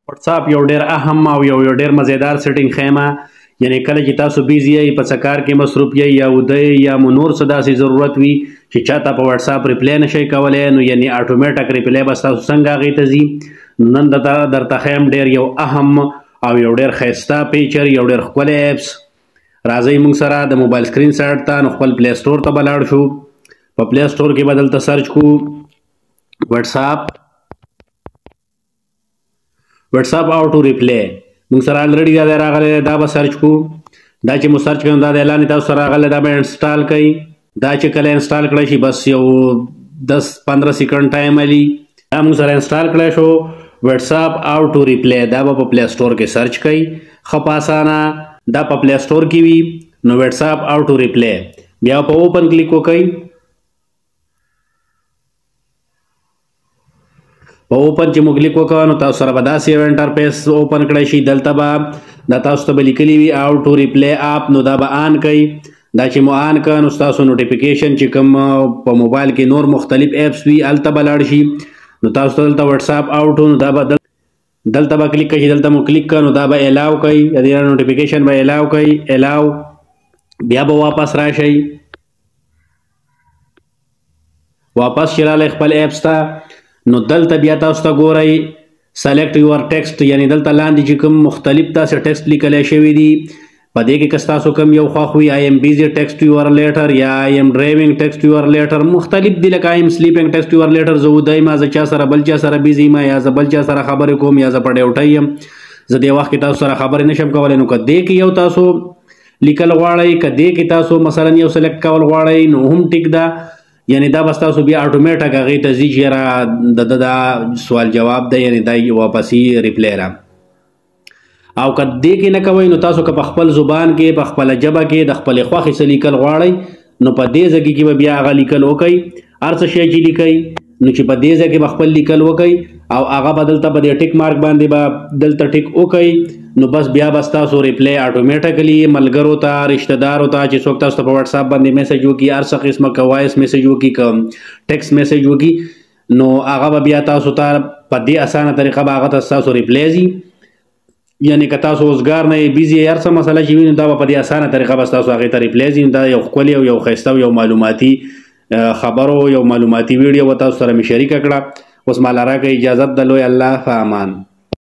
واتساپ یو ډیر اهم او یو ډیر مزیدار سیټینګ خیمه، یعنی کله چې تاسو بیزی یې په څه کار کې مصروف یې یا وده یا مو نور څه داسې ضرورت وي چې چاته په واتساپ ریپلی نشئ کولی، نو یعنی اټومیټک ریپلی به ستاسو څنګه هغې ته ځي. نن درته ښیم ډیر یو اهم او یو ډیر ښایسته پیچر، یو ډیر ښکلی ایپس. راځئ موږ سره د موبایل سکرین سایډ ته، نو خپل پلی سټور ته به لاړ شو. په پلی سټور کې به دلته سرچ کړو واتساپ آوټو ریپلی. موږ سره الریډي دا دی راغلی دی، دا به سرچ کړو. دا چې مو سرچ کوم دا د اعلان تاسو سره راغلی، دا به انسټال کوئ. دا چې کله انسټال کړی شي بس یو 10-15 سیکنډ ټایم علي. دا موږ سره انسټال کړی شو واتساپ آوټو ریپلی. دا به په پلی سټور کې سرچ کوئ ښه په اسانه. دا په پلی سټور کې وي نو واتساپ آوټو ریپلی، بیا په اوپن کلیک وکئ. په اوپن چې مو کلیک وکړو نو تاسو سره به داسې یو انټرفیس اوپن کړی شي. دلته به دا تاسو ته به لیکلي وي آوټو ریپلی آپ، نو دا به آن کوئ. دا چې مو آن کړه نو ستاسو نوټیفیکیشن چې کوم په موبایل کې نور مختلف ایپس وي هلته به لاړ شي. نو تاسو ته دلته واتساپ آوټو، نو دا به دلته به کلیک کوئ. دلته مو کلیک کړه نو دا به الاو کوئ، د دې نوټیفیکیشن به الاو کوئ. الاو بیا به واپس راشئ. واپس چې راغلی خپل ایپس ته نو دلته بیا تاسو ته ګورئ سلیکټ یور ټیکسټ، یعنی دلته لاندې چې کوم مختلف تاسې ټیکسټ لیکلی شوي دي په دې کې که ستاسو کوم یو خوښ وي، آی ایم بیزي ټیکسټ یور لیټر یا آی ایم ډرایوینګ ټیکسټ یور لیټر، مختلف دي. لکه آی ایم سلیپینګ ټیکسټ یور لیټر، زه وده یم، زه چا سره بل چا سره بیزي یم، یا زه بل چا سره خبرې کوم، یا زه په ډیوټۍ یم، زه دې وخت کې تاسو سره خبرې نشم کولی. نو که دې کې یو تاسو لیکل غواړئ، که دې کې تاسو مثلا یو سلیکټ کول غواړئ نو هم ټیک ده، یعنی دا بس تاسو بیا اټومیټک هغې ته ځي چې یاره دا سوال جواب ده، یعنی دا واپسي ریپلی را. او که دې کې نه کوئ نو تاسو که په خپل زبان کې په خپله ژبه کې د خپلې خوښې څه لیکل غواړئ نو په دې ځای کې به بیا هغه لیکل وکئ. هر څه شی چې لیکئ نو چې په دې ځای کې به خپل لیکل وکئ او هغه به دلته په دې ټیک مارک باندې به دلته ټیک وکئ. نو بس بیا به ستاسو ریپلی اټومیټکلی ملګرو ته، رشته دارو ته چې څوک تاسو ته په واتساپ باندې میسج وکړي، هر څه قسمه که وایس میسج وکړي که ټیکسټ میسج وکړي، نو هغه به بیا تاسو ته په دې اسانه طریقه به هغه ته ستاسو ریپلی ځي. یعنی که تاسو اوسګار نه یې بیزي هر څه مسله چې وي نو دا به په دې اسانه طریقه به ستاسو هغې ته ریپلی ځي. دا یو ښکلې او یو ښایسته او یو معلوماتي خبرو، یو معلوماتي ویډیو به تاسو سره مې شریکه کړه. اوس ماله راکړئ اجازت د لوی الله په امان.